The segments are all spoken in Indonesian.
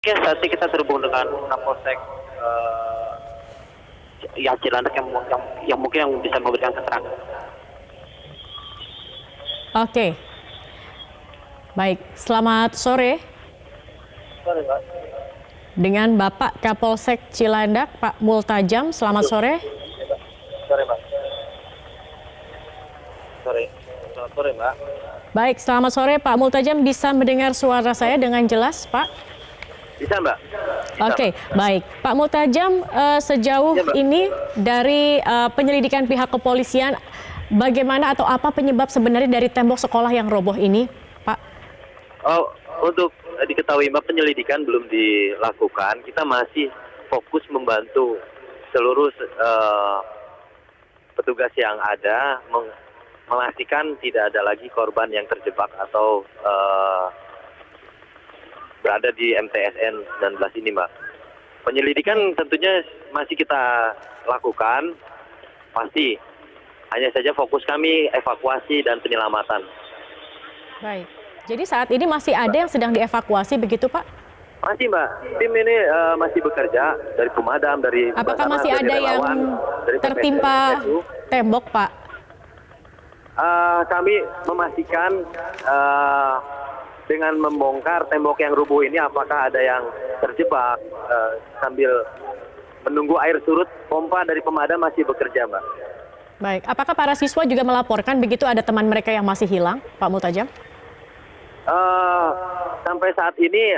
Oke, saat ini kita terhubung dengan Kapolsek yang Cilandak yang mungkin yang bisa memberikan keterangan. Oke, baik. Selamat sore Sorry, Mbak. dengan Bapak Kapolsek Cilandak, Pak Multajam. Selamat sore. Sorry, Mbak. Sorry. Selamat sore, Mbak. Baik, selamat sore Pak Multajam. Bisa mendengar suara saya dengan jelas, Pak? Bisa, Mbak? Bisa, Oke, Mbak. baik. Pak Multajam, sejauh Iya, Mbak. ini dari penyelidikan pihak kepolisian, bagaimana atau apa penyebab sebenarnya dari tembok sekolah yang roboh ini, Pak? Oh, untuk diketahui, Mbak, penyelidikan belum dilakukan. Kita masih fokus membantu seluruh petugas yang ada memastikan tidak ada lagi korban yang terjebak atau berada di MTSN 19 ini, Mbak. Penyelidikan tentunya masih kita lakukan, pasti. Hanya saja fokus kami evakuasi dan penyelamatan. Baik. Jadi saat ini masih ada yang sedang dievakuasi begitu, Pak? Masih, Mbak. Tim ini masih bekerja dari pemadam, dari Apakah Basarnas, masih dari ada yang relawan, dari tertimpa PPSU. tembok, Pak? Kami memastikan dengan membongkar tembok yang rubuh ini apakah ada yang terjebak sambil menunggu air surut. Pompa dari pemadam masih bekerja, Mbak. Baik, apakah para siswa juga melaporkan begitu ada teman mereka yang masih hilang, Pak Multajam? Sampai saat ini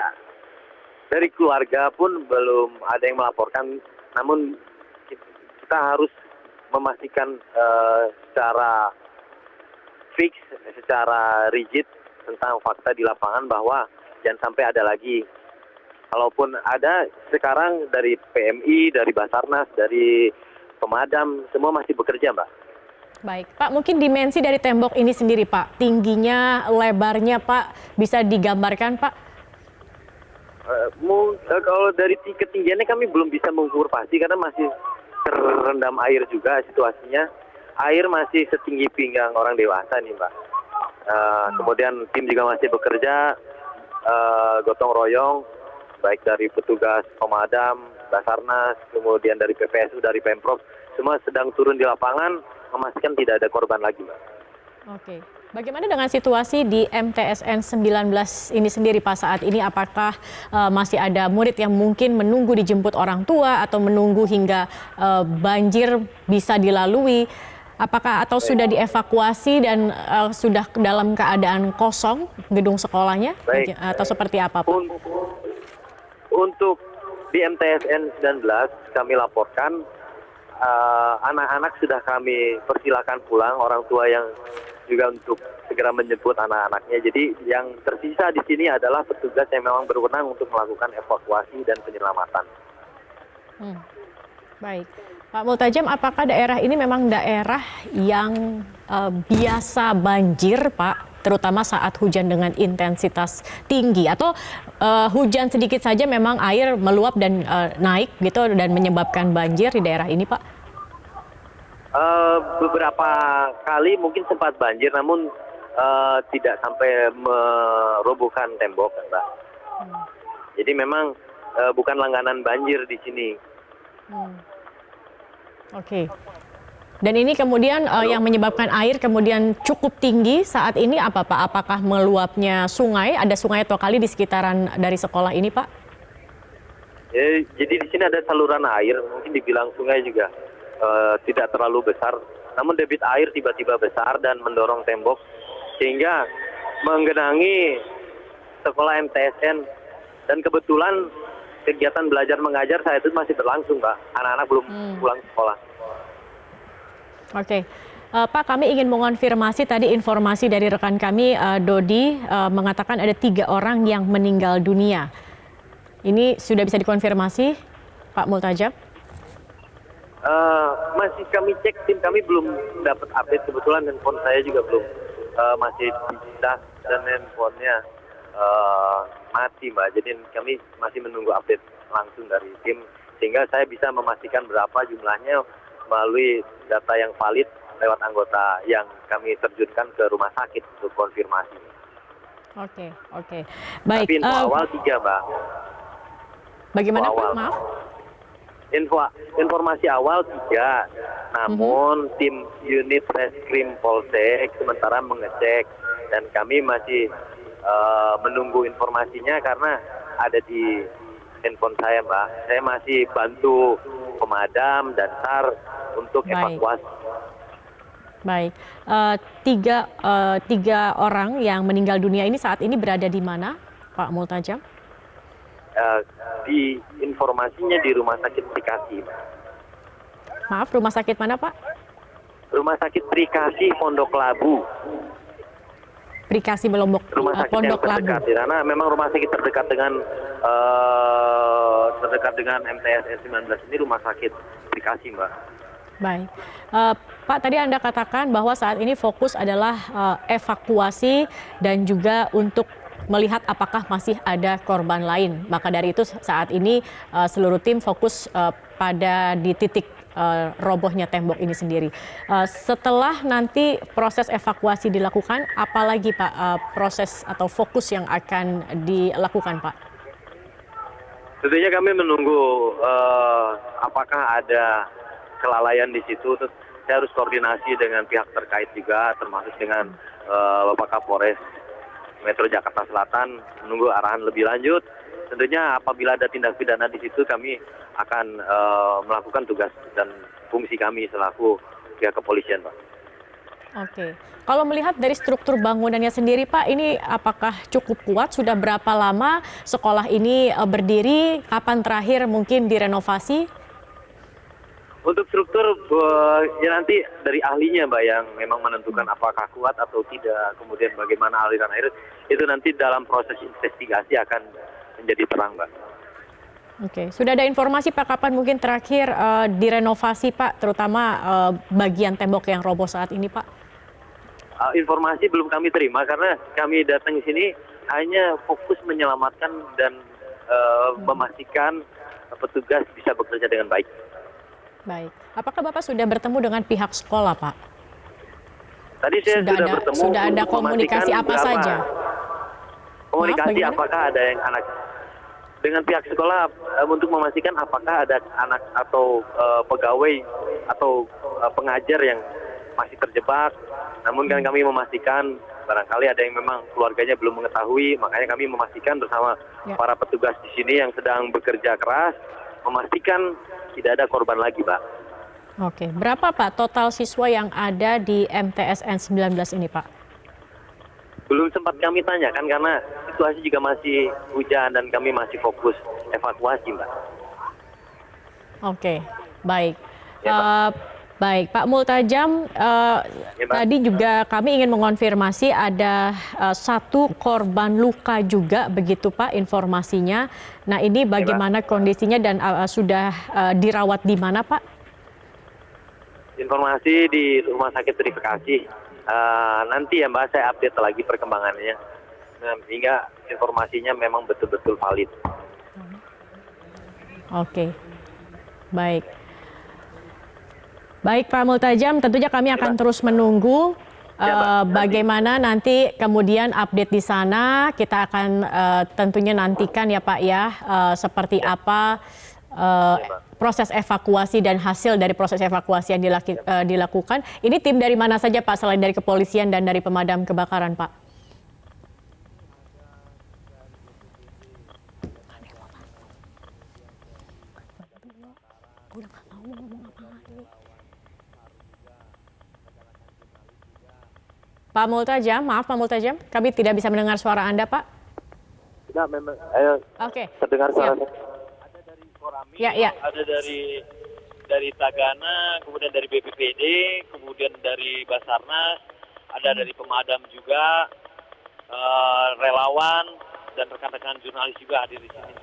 dari keluarga pun belum ada yang melaporkan, namun kita harus memastikan secara fix, secara rigid tentang fakta di lapangan bahwa jangan sampai ada lagi. Kalaupun ada sekarang dari PMI, dari Basarnas, dari pemadam, semua masih bekerja, Mbak. Baik, Pak, mungkin dimensi dari tembok ini sendiri, Pak. Tingginya, lebarnya, Pak, bisa digambarkan, Pak? Kalau dari ketinggiannya kami belum bisa mengukur pasti karena masih terendam air juga situasinya. Air masih setinggi pinggang orang dewasa nih, Mbak. Kemudian tim juga masih bekerja gotong royong, baik dari petugas pemadam, Basarnas, kemudian dari PPSU, dari Pemprov, semua sedang turun di lapangan memastikan tidak ada korban lagi, Mbak. Oke. Bagaimana dengan situasi di MTSN 19 ini sendiri, Pak, saat ini? Apakah masih ada murid yang mungkin menunggu dijemput orang tua atau menunggu hingga banjir bisa dilalui? Apakah atau sudah dievakuasi dan sudah dalam keadaan kosong gedung sekolahnya? Baik. Atau seperti apa, Pak? Untuk di MTSN 19 kami laporkan anak-anak sudah kami persilakan pulang, orang tua yang juga untuk segera menjemput anak-anaknya. Jadi yang tersisa di sini adalah petugas yang memang berwenang untuk melakukan evakuasi dan penyelamatan. Baik. Pak Multajam, apakah daerah ini memang daerah yang biasa banjir, Pak? Terutama saat hujan dengan intensitas tinggi atau hujan sedikit saja memang air meluap dan naik gitu dan menyebabkan banjir di daerah ini, Pak? Beberapa kali mungkin sempat banjir, namun tidak sampai merobohkan tembok, Mbak. Jadi memang bukan langganan banjir di sini. Oke. Dan ini kemudian yang menyebabkan air kemudian cukup tinggi saat ini apa, Pak? Apakah meluapnya sungai? Ada sungai atau kali di sekitaran dari sekolah ini, Pak? Jadi di sini ada saluran air, mungkin dibilang sungai juga tidak terlalu besar. Namun debit air tiba-tiba besar dan mendorong tembok sehingga menggenangi sekolah MTSN. Dan kebetulan kegiatan belajar mengajar saat itu masih berlangsung, Pak. Anak-anak belum pulang sekolah. Oke, Pak, kami ingin mengonfirmasi tadi informasi dari rekan kami, Dodi, mengatakan ada 3 orang yang meninggal dunia. Ini sudah bisa dikonfirmasi, Pak Multajam? Masih kami cek, tim kami belum dapat update. Kebetulan handphone saya juga belum masih dicas dan handphonenya mati, Mbak. Jadi kami masih menunggu update langsung dari tim sehingga saya bisa memastikan berapa jumlahnya melalui data yang valid lewat anggota yang kami terjunkan ke rumah sakit untuk konfirmasi. Oke. Baik. Tapi info awal 3, Mbak. Bagaimana Pak? awal. Maaf. Informasi awal 3, namun tim unit reskrim Polsek sementara mengecek dan kami masih menunggu informasinya karena ada di handphone saya, Mbak. Saya masih bantu pemadam dan SAR untuk Baik. evakuasi. Baik, tiga orang yang meninggal dunia ini saat ini berada di mana, Pak Multajam? Di informasinya di Rumah Sakit Trikasi. Maaf, rumah sakit mana Pak? Rumah Sakit Trikasi Pondok Labu. Prikasi Rumah sakit yang Pondok Labu. terdekat, karena memang rumah sakit terdekat dengan MTSN 19 ini Rumah Sakit Trikasi, Mbak. Baik, Pak tadi Anda katakan bahwa saat ini fokus adalah evakuasi dan juga untuk melihat apakah masih ada korban lain. Maka dari itu saat ini seluruh tim fokus pada di titik robohnya tembok ini sendiri. Setelah nanti proses evakuasi dilakukan, apalagi Pak proses atau fokus yang akan dilakukan Pak? Tentunya kami menunggu apakah ada kelalaian di situ. Terus saya harus koordinasi dengan pihak terkait juga, termasuk dengan Bapak Kapolres Metro Jakarta Selatan, menunggu arahan lebih lanjut. Tentunya apabila ada tindak pidana di situ, kami akan melakukan tugas dan fungsi kami selaku pihak kepolisian, Pak. Oke, kalau melihat dari struktur bangunannya sendiri, Pak, ini apakah cukup kuat? Sudah berapa lama sekolah ini berdiri? Kapan terakhir mungkin direnovasi? Untuk struktur ya nanti dari ahlinya, Mbak, yang memang menentukan apakah kuat atau tidak, kemudian bagaimana aliran air, itu nanti dalam proses investigasi akan menjadi terang, Mbak. Oke, sudah ada informasi Pak kapan mungkin terakhir direnovasi Pak, terutama bagian tembok yang roboh saat ini Pak? Informasi belum kami terima karena kami datang di sini hanya fokus menyelamatkan dan memastikan petugas bisa bekerja dengan baik. Baik, apakah Bapak sudah bertemu dengan pihak sekolah Pak? Tadi saya sudah bertemu. Sudah ada untuk komunikasi memastikan apa saja? Komunikasi Maaf, apakah ada yang anak dengan pihak sekolah untuk memastikan apakah ada anak atau pegawai atau pengajar yang masih terjebak. Namun kan kami memastikan barangkali ada yang memang keluarganya belum mengetahui, makanya kami memastikan bersama para petugas di sini yang sedang bekerja keras memastikan tidak ada korban lagi, Pak. Oke, berapa Pak total siswa yang ada di MTSN 19 ini Pak? Belum sempat kami tanyakan karena situasi juga masih hujan dan kami masih fokus evakuasi, Mbak. Oke, baik. Ya, Baik, Pak Multajam, tadi juga kami ingin mengonfirmasi ada satu korban luka juga, begitu Pak informasinya. Nah ini bagaimana kondisinya dan sudah dirawat di mana Pak? Informasi di Rumah Sakit Trikasi. Nanti ya Mbak, saya update lagi perkembangannya. Sehingga informasinya memang betul-betul valid. Oke, baik. Baik Pak Multajam, tentunya kami akan terus menunggu bagaimana nanti kemudian update di sana. Kita akan tentunya nantikan ya Pak ya, seperti apa proses evakuasi dan hasil dari proses evakuasi yang dilakukan. Ini tim dari mana saja Pak, selain dari kepolisian dan dari pemadam kebakaran Pak? Pak Multajam, maaf Pak Multajam, kami tidak bisa mendengar suara Anda Pak. Tidak, memang. Oke. Terdengar suara. Ada dari Korami, Ya. ada dari Tagana, kemudian dari BPPD, kemudian dari Basarnas, ada dari pemadam juga, relawan dan rekan-rekan jurnalis juga hadir di sini.